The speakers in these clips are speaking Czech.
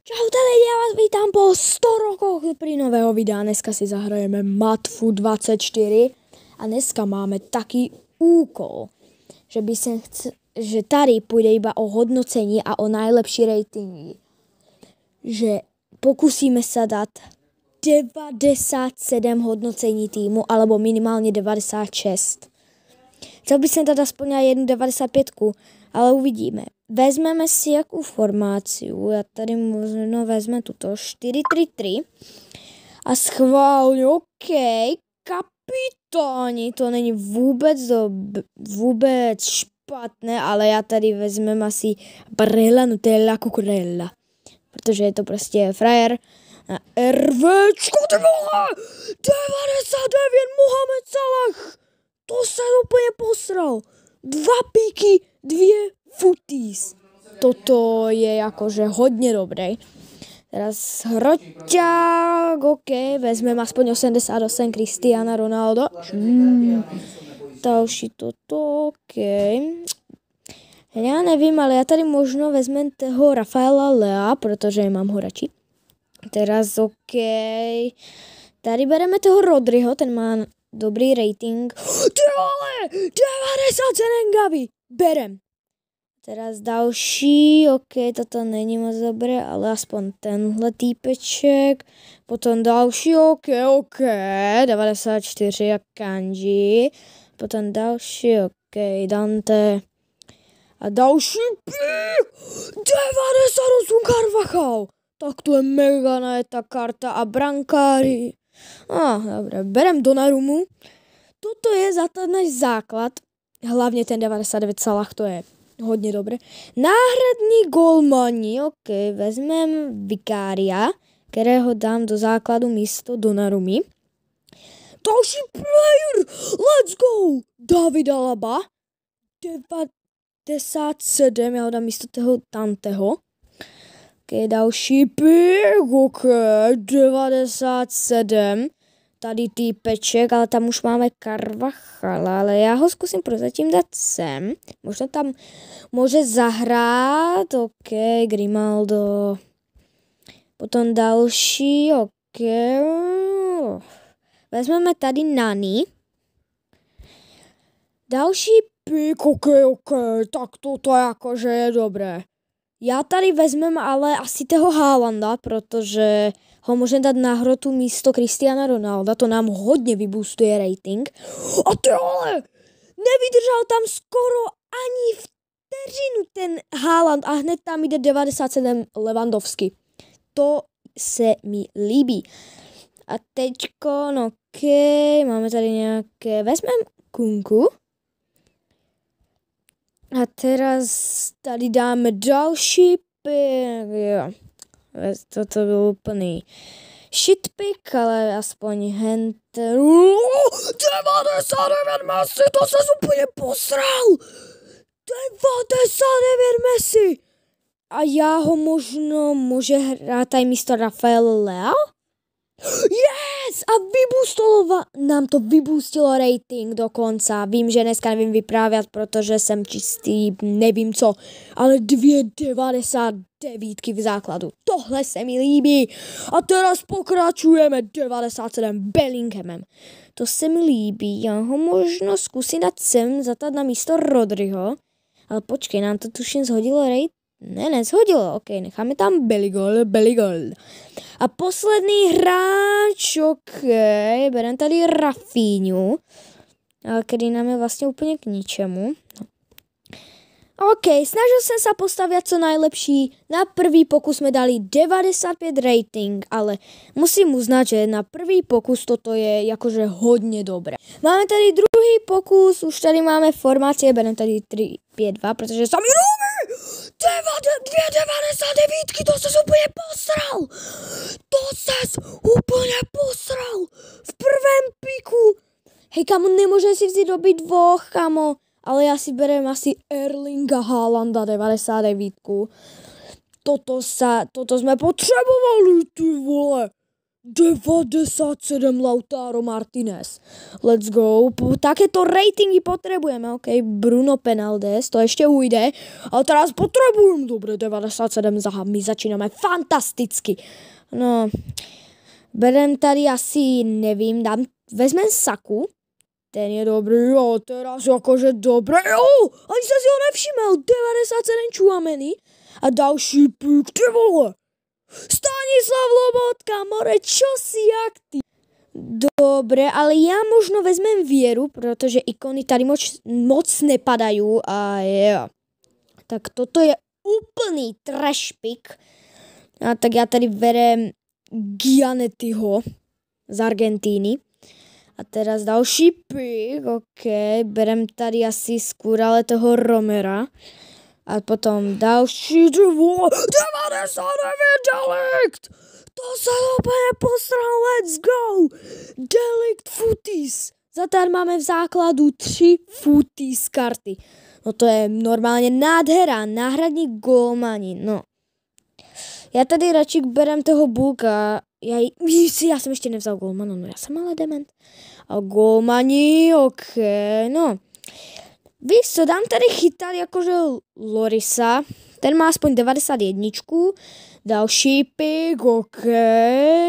Čaute lidi, já vás vítám po 100 rokoch pri nového videa. Dneska si zahrajeme Matfu 24 a dneska máme taký úkol, že tady půjde iba o hodnocení a o najlepší ratingy. Že pokusíme sa dať 97 hodnocení týmu alebo minimálne 96. Chcel by som dať aspoň aj jednu 95, ale uvidíme. Vezmeme si jakú formáciu. Ja tady možno vezmem tuto 4-3-3 a schválne, OK, kapitáni, to není vůbec špatné, ale já tady vezmem asi Barella Nutella Cucurella, protože je to prostě frajer. Na RVčko, ty vole! 99 Mohamed Salah! To se úplně posral. 2 píky, 2 footies. Toto je jakože hodně dobré. Teraz hroťák, OK, vezmeme aspoň 88 Cristiana Ronaldo. Další toto, OK. Já nevím, ale já tady možno vezmem toho Rafaela Lea, protože mám ho radši. Teraz OK. Tady bereme toho Rodryho, ten má dobrý rating. Ty vole, 97 Gavi. Berem. Teraz další, OK, toto není moc dobré, ale aspoň tenhle týpeček. Potom další, OK, 94 jak Kanji. Potom další, OK, Dante. A další 98 Carvajal. Tak to je mega najetá karta a brankári. Dobre, berem Donnarumu. Toto je za to náš základ. Hlavně ten 99 Salah, to je hodně dobré. Náhradní golmani, OK, vezmem Vicaria, kterého dám do základu místo Donnarumy. Další player, let's go! David Alaba, 97, já ho dám místo toho Danteho. OK, další pick, OK, 97. Tady týpeček, ale tam už máme Carvajala, ale já ho zkusím prozatím dát sem. Možná tam může zahrát, OK, Grimaldo. Potom další, OK. Vezmeme tady Nani. Další pick, OK, tak toto jakože je dobré. Já tady vezmem ale asi toho Haalanda, protože ho můžeme dát na hrotu místo Cristiana Ronalda, to nám hodně vyboostuje rating. A ty ale, nevydržel tam skoro ani vteřinu ten Haaland a hned tam jde 97 Lewandowski. To se mi líbí. A teďko, no OK, máme tady nějaké, vezmeme Kunku. A teraz tady dáme další pick, jo. Toto byl úplný shitpick, ale aspoň henter. 99 Messi, to se úplně posral! 99 Messi! A já ho možno může hrát tady místo Rafael Lea? Yes! A nám to vyboostilo rating dokonca. Vím, že dneska nevím vyprávět, protože jsem čistý, nevím co, ale 2,99 v základu. Tohle se mi líbí. A teraz pokračujeme 97 Bellinghamem. To se mi líbí. Já ho možno zkusím dát sem, zatat na místo Rodryho. Ale počkej, nám to tuším zhodilo rating. Ne, neshodilo, OK, necháme tam Belligol. A poslední hráč, OK, berem tady Rafinhu, který nám je vlastně úplně k ničemu. OK, snažil jsem se postavit co nejlepší. Na prvý pokus jsme dali 95 rating, ale musím uznat, že na prvý pokus toto je jakože hodně dobré. Máme tady druhý pokus, už tady máme formácie, berem tady 3-5-2, protože sami líbí. 2,99, to ses úplně posral. To ses úplně posral. V prvém píku. Hej, kamo, nemůže si vzít doby 2, kamo. Ale já si berem asi Erlinga Haalanda 99. Toto jsme potřebovali, ty vole. 97 Lautaro Martinez. Let's go. Takéto ratingy potrebujeme. OK, Bruno Penaldes, to ešte ujde. Ale teraz potrebujem. Dobre, 97 za my začíname fantasticky. No, berem tady asi, nevím, vezmem Saku. Ten je dobrý, jo, teraz akože dobré, jo, ani sa si ho nevšimel, 97 Chouameni a další pík, ty vole. Stanislav Lobotka, more, čo si jak ty? Dobre, ale ja možno vezmem Vieru, protože ikony tady moc nepadajú a jo. Tak toto je úplný trash pick. A tak ja tady verem Gianettiho z Argentíny. A teraz další pick, ok, berem tady asi skôr ale toho Romera. A potom další 99 Delikt! To sa úplne posral, let's go! Delikt Futis. Zatár máme v základu 3 Futis karty. No to je normálne nádhera, náhradník golmani, no. Ja tady radšík berem toho Bulka. Ja som ešte nevzal golmana, no ja som ale dement. A golmani, ok, no. Víš co, dám tady chytali akože Lorisa. Ten má aspoň 91. Další pick, ok.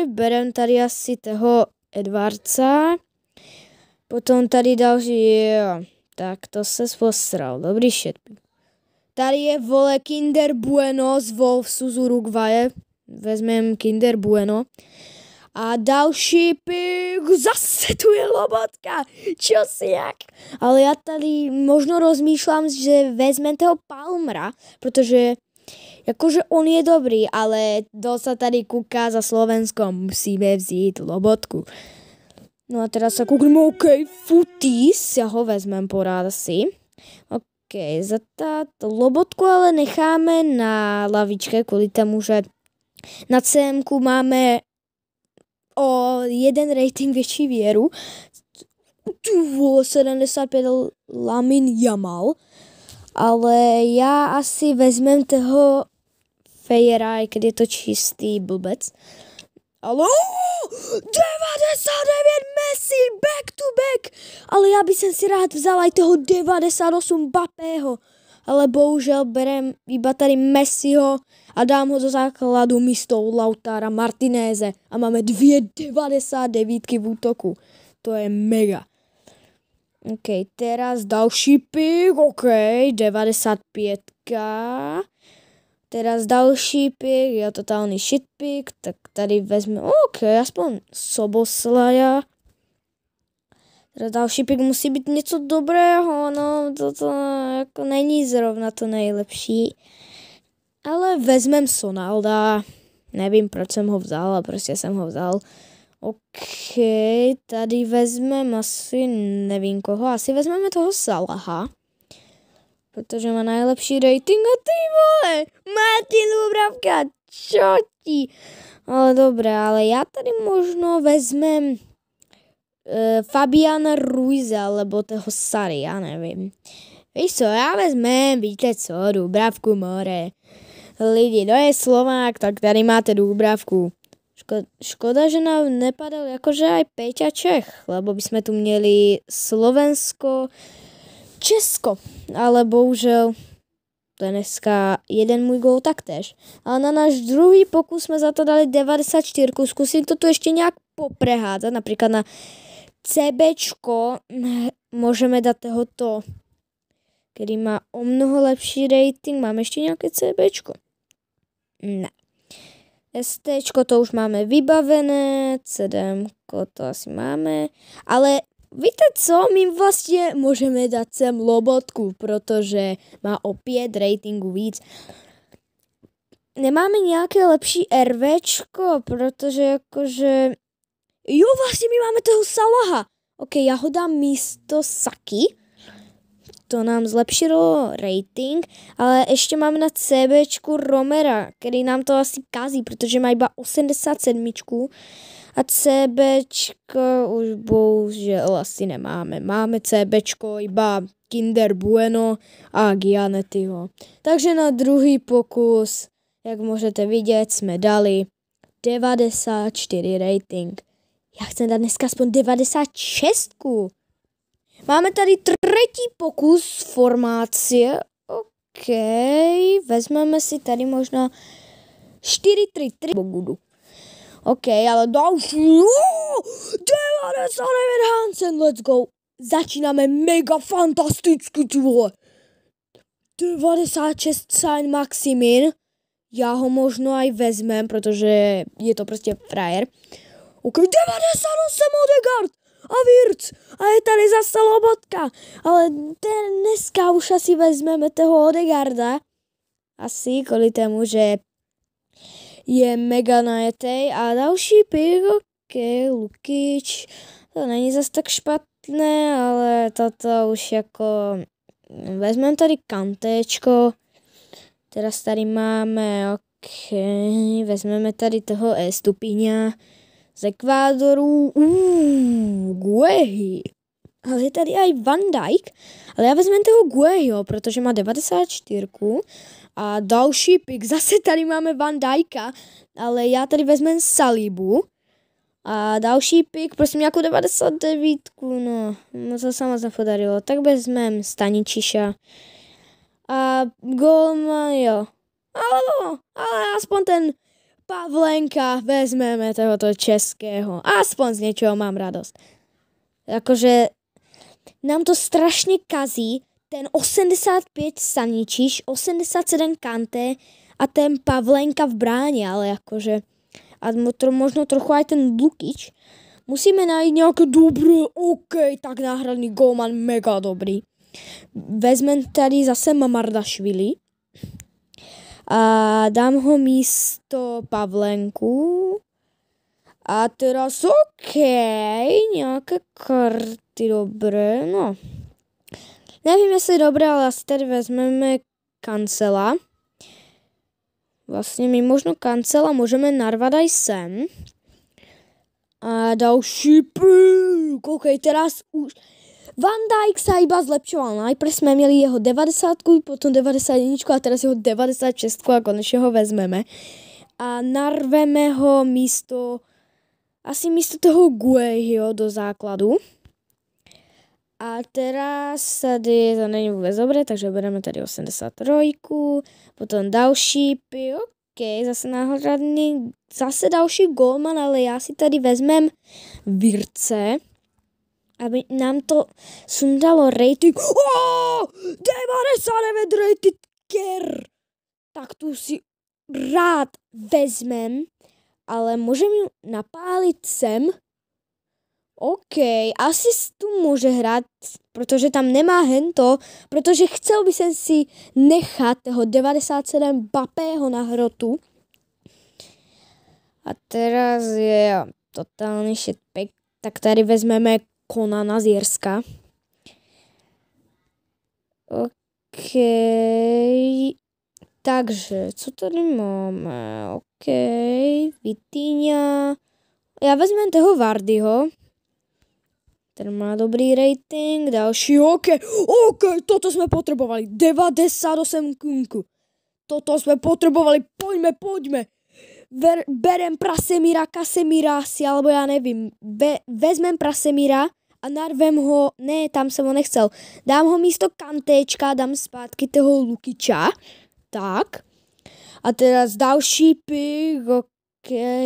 Berem tady asi toho Edwardsa. Potom tady další, jo. Tak to se posral, dobrý shit. Tady je, vole, Kinder Bueno z Wolvesu z Uruguaye. Vezmem Kinder Bueno. A další pick, zase tu je Lobotka, čo si jak. Ale ja tady možno rozmýšľam, že vezmem toho Palmera, protože jakože on je dobrý, ale to sa tady kúka za Slovensko, musíme vzít Lobotku. No a teraz sa kúknem, ok, Futis, ja ho vezmem porád asi. Ok, za táto Lobotku ale necháme na lavičke, kvôli tomu, že na CM-ku máme o jeden rating väčší Vieru. 75 Lamin Jamal. Ale ja asi vezmem toho Fejera, aj keď je to čistý blbec. Ale 99 Messi, back to back. Ale ja by som si rád vzal aj toho 98 Mbappého. Ale bohužel berem iba tady Messiho a dám ho do základu místo Lautara Martineze a máme 2,99 v útoku. To je mega. Ok, teraz další pick, ok, 95. Teraz další pick, je totálny shit pick, tak tady vezme, ok, aspoň Soboslaja. Teda další pick musí být něco dobrého, no toto jako není zrovna to nejlepší. Ale vezmem Sonalda, nevím proč jsem ho vzal, ale prostě jsem ho vzal. Ok, tady vezmem asi, nevím koho, asi vezmeme toho Salaha. Protože má najlepší rating a ty vole, Martin Dubravka, čo ti? Ale dobré, ale já tady možno vezmem Fabiana Ruiza, alebo toho Sary, ja nevím. Víš co, já vezmem, víte co, Dubravku more. Lidi, to je Slovák, tak tady máte Dubravku. Škoda, že nám nepadal jakože aj Peťa Čech, lebo by sme tu měli Slovensko, Česko, ale bohužel to je dneska jeden můj gól taktéž. Ale na náš druhý pokus jsme za to dali 94, zkusím to tu ještě nějak poprehádzať, napríklad na CBčko môžeme dať tohoto, kedy má o mnoho lepší rating. Máme ešte nejaké CBčko? Ne. STčko to už máme vybavené, CDMko to asi máme, ale víte co, my vlastne môžeme dať sem Lobotku, protože má o 5 ratingu víc. Nemáme nejaké lepší RVčko, protože akože jo, vlastne my máme toho Salaha. Ok, ja ho dám místo Saky. To nám zlepšilo rating, ale ešte máme na CBčku Romera, ktorý nám to asi kazí, pretože má iba 87. A CBčko už bohužiaľ asi nemáme. Máme CBčko iba Kinder Bueno a Gianettiho. Takže na druhý pokus, jak môžete vidieť, sme dali 94 rating. Já chci dát dneska aspoň 96. Máme tady třetí pokus formácie. OK, vezmeme si tady možná 4-3-3 bogudu. OK, ale další. 99 Hansen, let's go. Začínáme mega fantasticky, ty vole. 96 Saint Maximin. Já ho možno aj vezmem, protože je to prostě frajer. OK, 98 Odegaard a Wirtz. A je tady zase Lobotka. Ale dneska už asi vezmeme toho Odegaarda. Asi kvůli tomu, že je mega najetej. A další pick, OK, Lukic. To není zase tak špatné, ale toto už jako... Vezmeme tady Kantečko. Teraz tady máme, OK, vezmeme tady toho Estupiňa z Ekvádoru. Guehi. Ale je tady aj Van Dijk. Ale já vezmem toho Guehiho, protože má 94. A další pick, zase tady máme Van Dijka, ale já tady vezmem Salibu. A další pick, prosím, jako 99. No, to se moc nepodarilo. Tak vezmem Staničiša. A golman, jo. Ale aspoň ten Pavlenka vezmeme tohoto českého. Aspoň z něčeho mám radost. Jakože nám to strašně kazí ten 85 Staničiš, 87 Kante a ten Pavlenka v bráně, ale jakože a možno trochu aj ten Lukic. Musíme najít nějaké dobré, OK, tak náhradný golman, mega dobrý. Vezmem tady zase Mamardašvili a dám ho místo Pavlenku. A teraz OK, nějaké karty dobré, no. Nevím, jestli dobré, ale asi tady vezmeme Cancela. Vlastně my možno Cancela můžeme narvat aj sem. A další pick, OK, teraz už... Van Dijk sa iba zlepšoval. Najprv sme měli jeho 90, potom 91 a teraz jeho 96 a konečne ho vezmeme. A narveme ho asi místo toho Guehiho do základu. A teraz tady to není vůbec dobré, takže bereme tady 83, potom další pick, OK, zase náhradný, zase další golman, ale já si tady vezmem Wirtze, aby nám to sundalo rating. 99 rated Kerr. Tak tu si rád vezmem, ale můžem ju napálit sem. OK, asi tu může hrát, protože tam nemá hento, protože chcel by jsem si nechat toho 97 Mbappého na hrotu. A teraz je totálny shitpick, tak tady vezmeme Konana z Jirska. OK, takže co tady máme? OK, Vitinha. Já vezmem toho Vardyho. Ten má dobrý rating, další, OK, toto jsme potřebovali, 98 kunku. Toto jsme potřebovali, pojďme. Berem Prasemira, Kasemira si, alebo já nevím, vezmem Prasemira a narvem ho, ne, tam jsem ho nechcel, dám ho místo Kantečka, dám zpátky toho Lukiča, tak. A teraz další pick, OK,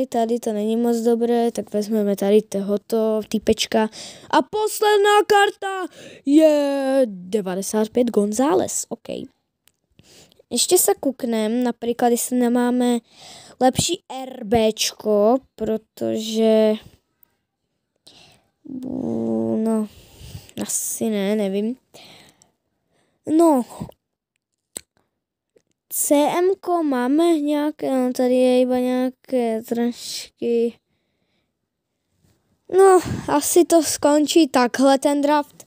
tady to není moc dobré, tak vezmeme tady tohoto typečka. A posledná karta je 95 González, OK. Ještě se kuknem, například, jestli nemáme lepší RBčko, protože no, asi nevím. No, CMko máme nějaké, no tady je iba nějaké trošky. No, asi to skončí takhle ten draft.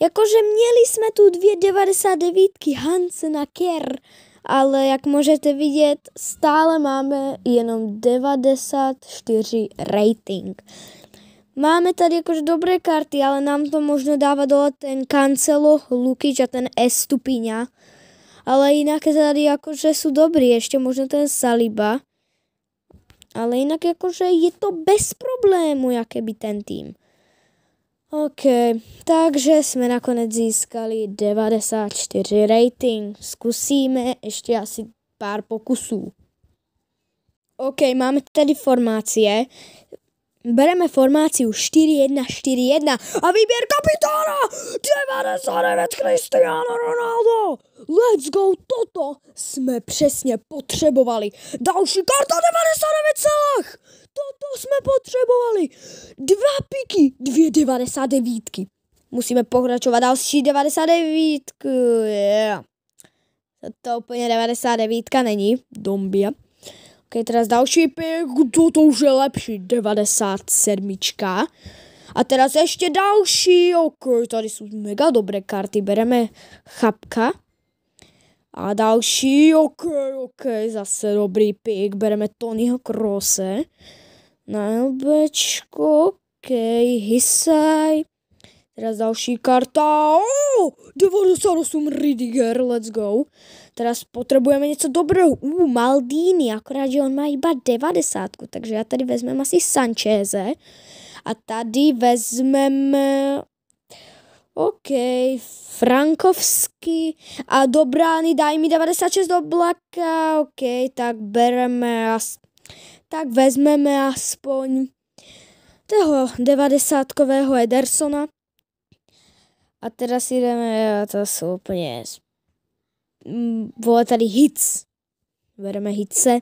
Jakože měli jsme tu 299 Hansen a Kerr, ale jak můžete vidět, stále máme jenom 94 rating. Máme tady jakože dobré karty, ale nám to možno dává dole ten Cancelo, Lukic a ten Estupiňa. Ale jinak tady jakože jsou dobrý, ještě možno ten Saliba. Ale jinak jakože je to bez problému, jaké by ten tým. OK, takže jsme nakonec získali 94 rating. Zkusíme ještě asi pár pokusů. OK, máme tady formácie. Bereme formáciu 4-1-4-1 a výběr kapitána 99 Cristiano Ronaldo. Let's go, toto jsme přesně potřebovali. Další karta 99 Salah. Toto jsme potřebovali. 2 piky, 2 99. Musíme pokračovat další 99. Yeah. To úplně 99 není. Dombia. Ok, teraz další pik, toto už je lepší, 97. A teraz ještě další, ok, tady jsou mega dobré karty, bereme Chapka. A další, ok, zase dobrý pik, bereme Tonyho Kroose. Na LBčko, ok, Hisaj. Teraz další karta, 98 Ridiger, let's go. Teraz potřebujeme něco dobrého. Maldini, akorát, že on má iba 90, takže já tady vezmeme asi Sancheze. A tady vezmeme, OK, Frankovský a do brány daj mi 96 do Blacka, OK, tak vezmeme aspoň toho 90-kového Edersona. A teraz jdeme, to jsou úplně vole tady hits. Bereme hitse.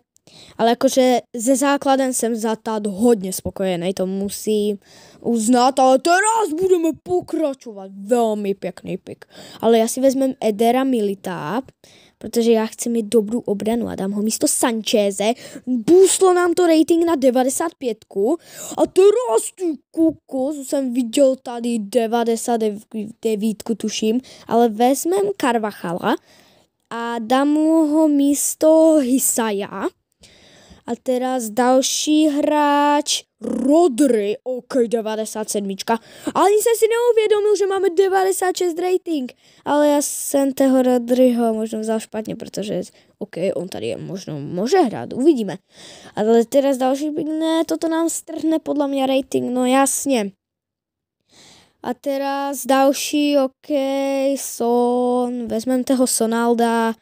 Ale jakože ze základem jsem za tát hodně spokojený, to musím uznat, ale teraz budeme pokračovat. Velmi pěkný pik. Ale já si vezmem Edera Milita, protože já chci mít dobrou obranu a dám ho místo Sancheze. Boostlo nám to rating na 95. A teraz ty kokos, jsem viděl tady 99 tuším, ale vezmem Carvajala a dám ho místo Hisaja. A teraz další hráč Rodri, OK, 97. Ani jsem si neuvědomil, že máme 96 rating. Ale já jsem toho Rodriho možná vzal špatně, protože OK, on tady je možno může hrát, uvidíme. Ale teraz další, ne, toto nám strhne podle mě rating, no jasně. A teraz další, OK, Son, vezmeme toho Sonalda.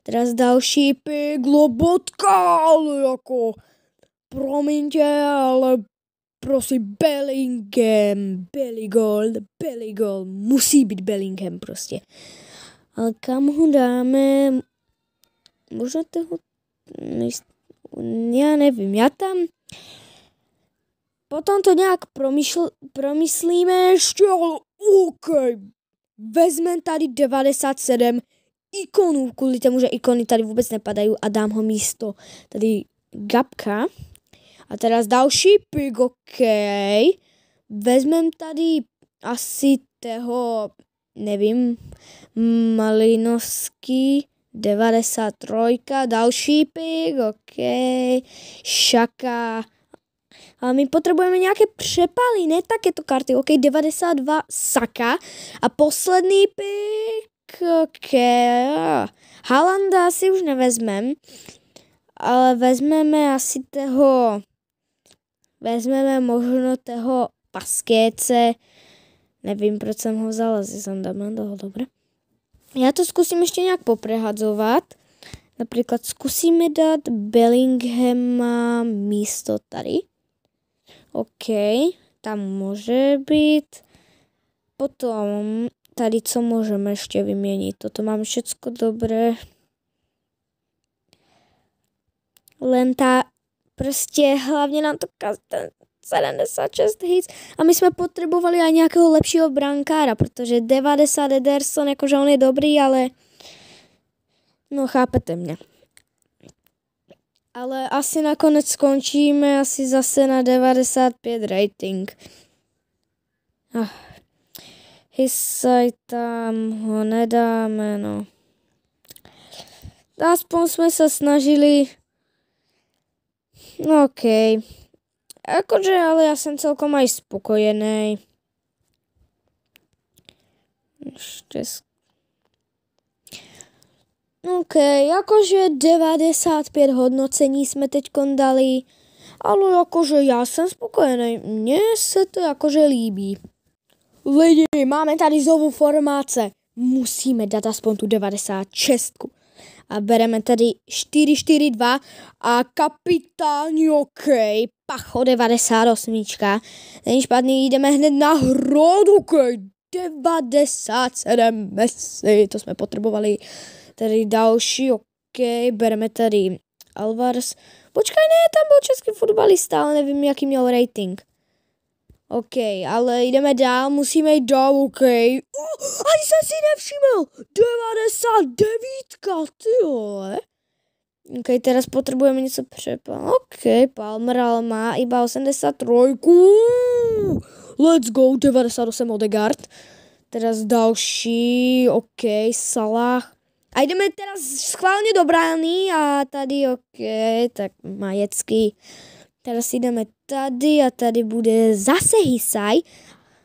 Teraz další pik, Lobotka, ale jako, promiňte, ale prosím, Bellingham, Bellingham, musí být Bellingham prostě. Ale kam ho dáme, možná toho, já nevím, já tam, potom to nějak promyslíme ještě, ale OK, vezmeme tady 97 ikonů, kvůli tomu, že ikony tady vůbec nepadají a dám ho místo tady Gabka. A teraz další pik, OK. Vezmem tady asi toho, nevím, Malinovský, 93, další pik, OK. Šaka. Ale my potřebujeme nějaké přepaly, ne takéto karty, OK, 92 Saka. A poslední pik, OK. Haalanda si už nevezmem, ale vezmeme asi toho, vezmeme možno toho Paskéce, nevím, proč jsem ho vzala, asi jsem dám toho, dobré. Já to zkusím ještě nějak poprehadzovat, například zkusíme dát Bellinghama místo tady, OK, tam může být, potom tady co můžeme ještě vyměnit, toto mám všecko dobré. Len ta, prostě hlavně nám to ten 76 hits a my jsme potřebovali aj nějakého lepšího brankára, protože 90 Ederson, jakože on je dobrý, ale no chápete mě. Ale asi nakonec skončíme asi zase na 95 rating. Hisaj tam ho nedáme, no. Aspoň jsme se snažili. No OK. Akože, ale já jsem celkom aj spokojený. OK, jakože 95 hodnocení jsme teďkon dali. ale jakože já jsem spokojený, mně se to jakože líbí. Lidi, máme tady znovu formáce, musíme dát aspoň tu 96. A bereme tady 4-4-2 a kapitáni OK, Pacho 98. Není špatný, jdeme hned na hrod OK, 97 Messi, to jsme potřebovali. Tady další OK, bereme tady Alvarez. Počkej, ne, tam byl český fotbalista, ale nevím, jaký měl rating. OK, ale jdeme dál, musíme jít dál, OK. Ani jsem si nevšiml, 99, ty vole. OK, teraz potřebujeme něco přepal. OK, Palmer ale má iba 83. Let's go, 98 Odegaard. Teraz další, OK, Salah. A jdeme teraz schválně do brány a tady OK, tak Majecký. Teraz jdeme tady a tady bude zase Hisaj.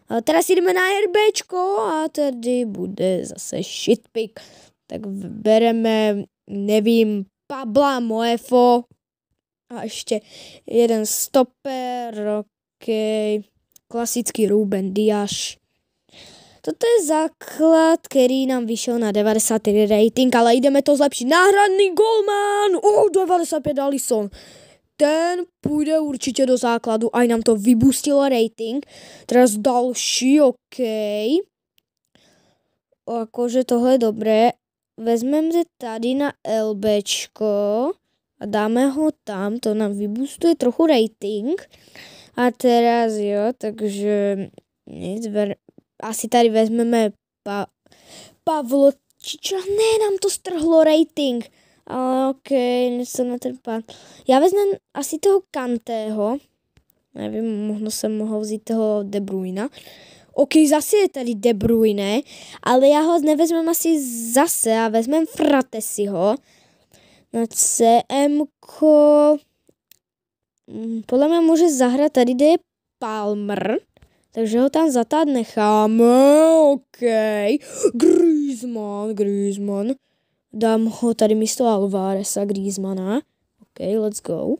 A teraz jdeme na RBčko a tady bude zase shitpick. Tak bereme, nevím, Pabla Moefo a ještě jeden stoper, OK, klasický Ruben Dias. Toto je základ, který nám vyšel na 93 rating, ale jdeme to zlepšit. Náhradný golman, 95 Alisson. Ten půjde určitě do základu, a nám to vybustilo rating. Teraz další, OK. Jakože tohle je dobré. Vezmeme tady na LBčko a dáme ho tam, to nám vybustuje trochu rating. A teraz jo, takže nic, asi tady vezmeme Pavlo Čiča, ne, nám to strhlo rating. Ale OK, něco na ten pán. Já vezmem asi toho Kantého. Nevím, možno jsem mohl vzít toho De Bruyna. OK, zase je tady De Bruyne, ale já ho nevezmem asi zase a vezmem Fratesiho. Na CM-ko. Podle mě může zahrát tady, kde je Palmer. Takže ho tam zatát necháme. OK. Griezmann. Dám ho tady místo Alvareza, Griezmana. OK, let's go.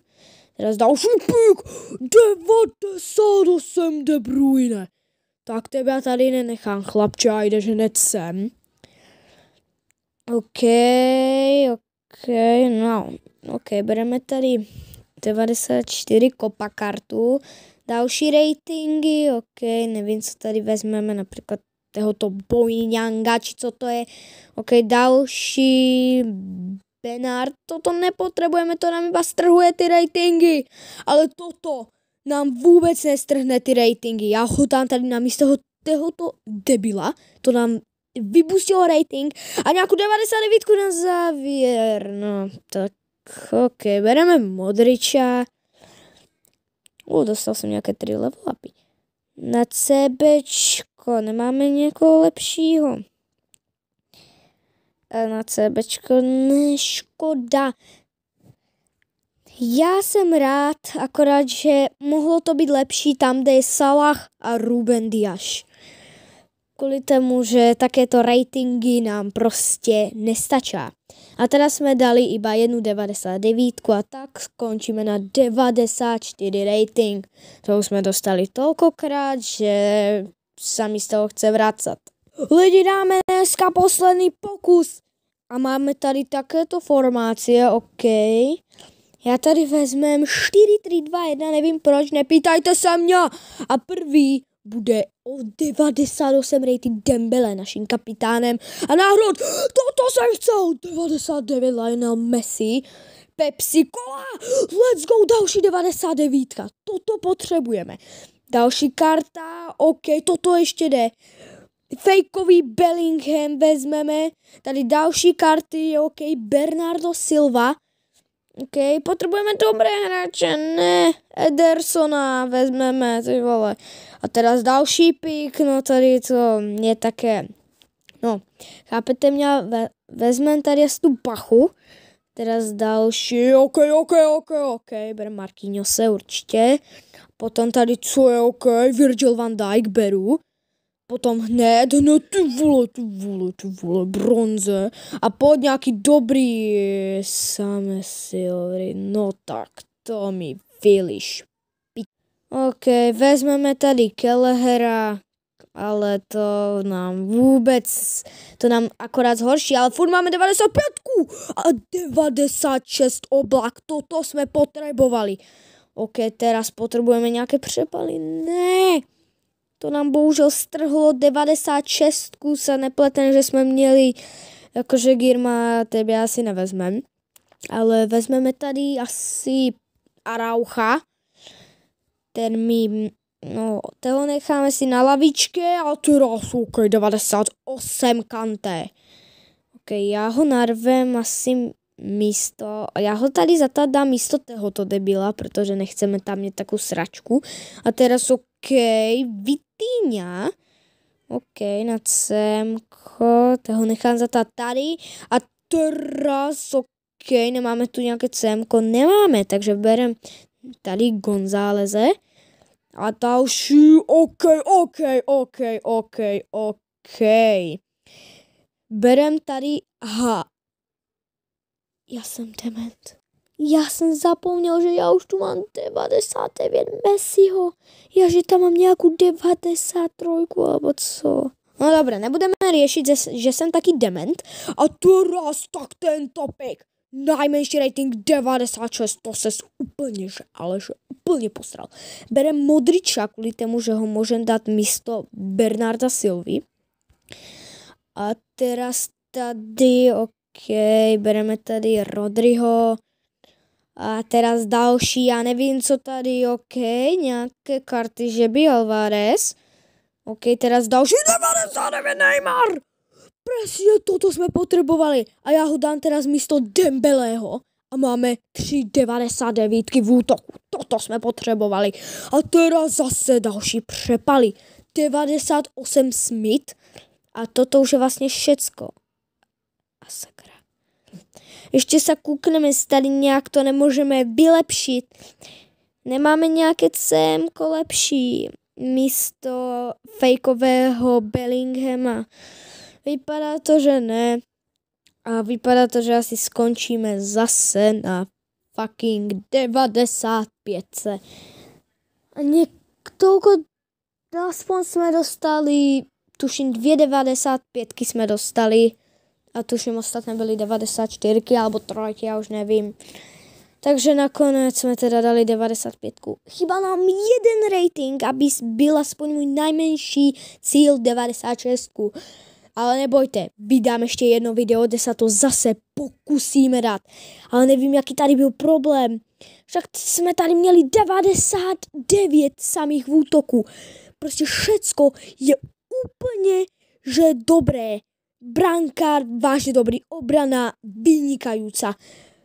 Teraz další pík. 98 De Bruyne. Tak tebe já tady nenechám, chlapče, a jdeš hned sem. OK, no. OK, bereme tady 94 kopa kartu. Další ratingy, OK, nevím, co tady vezmeme, například tohoto Boyňanga, či co to je. OK, další Benard, toto nepotřebujeme, to nám iba strhuje ty ratingy, ale toto nám vůbec nestrhne ty ratingy. Já ho tam tady na místo tohoto debila, to nám vybustilo rating a nějakou 99 na závěr. No, tak OK, bereme Modriča. Dostal jsem nějaké 3 level upy. Na CBčko nemáme někoho lepšího. Na CBčko neškoda. Já jsem rád, akorát, že mohlo to být lepší tam, kde je Salah a Ruben Dias. Kvůli tomu, že takéto ratingy nám prostě nestačí. A teraz jsme dali iba 1,99 a tak skončíme na 94 rating. To už jsme dostali tolkokrát, že sami z toho chce vracet. Lidi, dáme dneska poslední pokus. A máme tady takéto formácie, OK. Já tady vezmem 4-3-2-1, nevím proč, nepýtajte se mě. A první bude o 98 rating Dembele, naším kapitánem. A náhrod, toto jsem chcel, 99 Lionel Messi, Pepsi Cola, let's go, další 99, toto potřebujeme. Další karta, OK, toto ještě jde. Fejkový Bellingham vezmeme, tady další karty, OK, Bernardo Silva. OK, potřebujeme dobré hráče, ne, Edersona vezmeme, ty vole. A teraz další pík, no tady to je také, no, chápete mě, vezmeme tady tu Pachu. Teraz další, OK, berem Marquinhose určitě. Potom tady co je OK, Virgil van Dijk beru. Potom hned, ty vole, bronze. A pod nějaký dobrý samé silvery, no tak to mi Filiš. OK, vezmeme tady Kelehera, ale to nám akorát zhorší, ale furt máme 95 a 96 oblak, toto jsme potrebovali. OK, teraz potrebujeme nějaké přepaly, ne, to nám bohužel strhlo 96, sa nepletem, že jsme měli, jakože Girma tebe asi nevezmem, ale vezmeme tady asi Araucha, toho necháme si na lavičke a teraz OK, 98 Kanté. OK, já ho narvem asi já ho tady dám místo tohoto debila, protože nechceme tam mít takovou sračku. A teraz OK, Vitíňa. OK, na CMko, toho nechám tady. A teraz OK, nemáme tu nějaké CMko, nemáme, takže berem tady Gonzáleze. A další, OK. Berem tady, já jsem dement. Já jsem zapomněl, že já už tu mám 99 Messiho. Já že tam mám nějakou 93 alebo co. No dobré, nebudeme řešit, že jsem taky dement. A teraz tak tento pick. Najmenší rating 96, to ses úplně, úplně posral. Berem Modriča kvůli tomu, že ho můžem dát místo Bernarda Silvy. A teraz tady, OK, bereme tady Rodriho. A teraz další, já nevím, co tady, OK, nějaké karty, že by Alvarez. OK, teraz další 99 Neymar. Presne toto sme potrebovali a ja ho dám teraz místo Dembeleho a máme 3,99 v útoku. Toto sme potrebovali. A teraz zase další přepaly. 98 Smith a toto už je vlastne všetko. A sakra. Ešte sa kúkneme, stali nejak to nemôžeme vylepšiť. Nemáme nejaké CM-ko lepší místo fejkového Bellinghama. Vypadá to, že ne. A vypadá to, že asi skončíme zase na fucking 95. A toľko, aspoň sme dostali, tuším 2,95 sme dostali. A tuším ostatné byly 94 alebo 3, já už nevím. Takže nakonec jsme teda dali 95. Chyba nám jeden rating, aby byl aspoň můj nejmenší cíl 96. Ale nebojte, vydám ještě jedno video, kde se to zase pokusíme dát. Ale nevím, jaký tady byl problém. Však jsme tady měli 99 samých v útoku. Prostě všecko je úplně, že dobré. Brankár, vážne dobrý, obrana vynikajúca,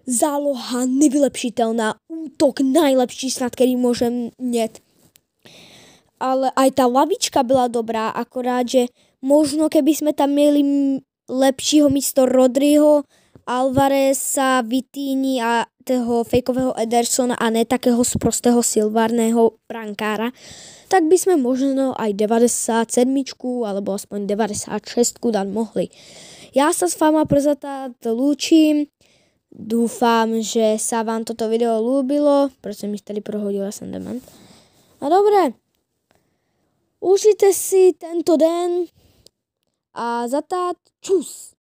záloha nevylepšiteľná, útok najlepší snad, ktorý môžem mať. Ale aj tá lavička byla dobrá, akorát, že možno keby sme tam mieli lepšího místo Rodriho, Alvareza, Vitíni a toho fejkového Edersona a ne takého sprostého silvárneho brankára, tak by sme možno aj 97 alebo aspoň 96 dať mohli. Ja sa s vama prezatát lúčim. Dúfam, že sa vám toto video ľúbilo. Proste mi tady prohodila som dement. A dobre. Užite si tento den a zatát čus.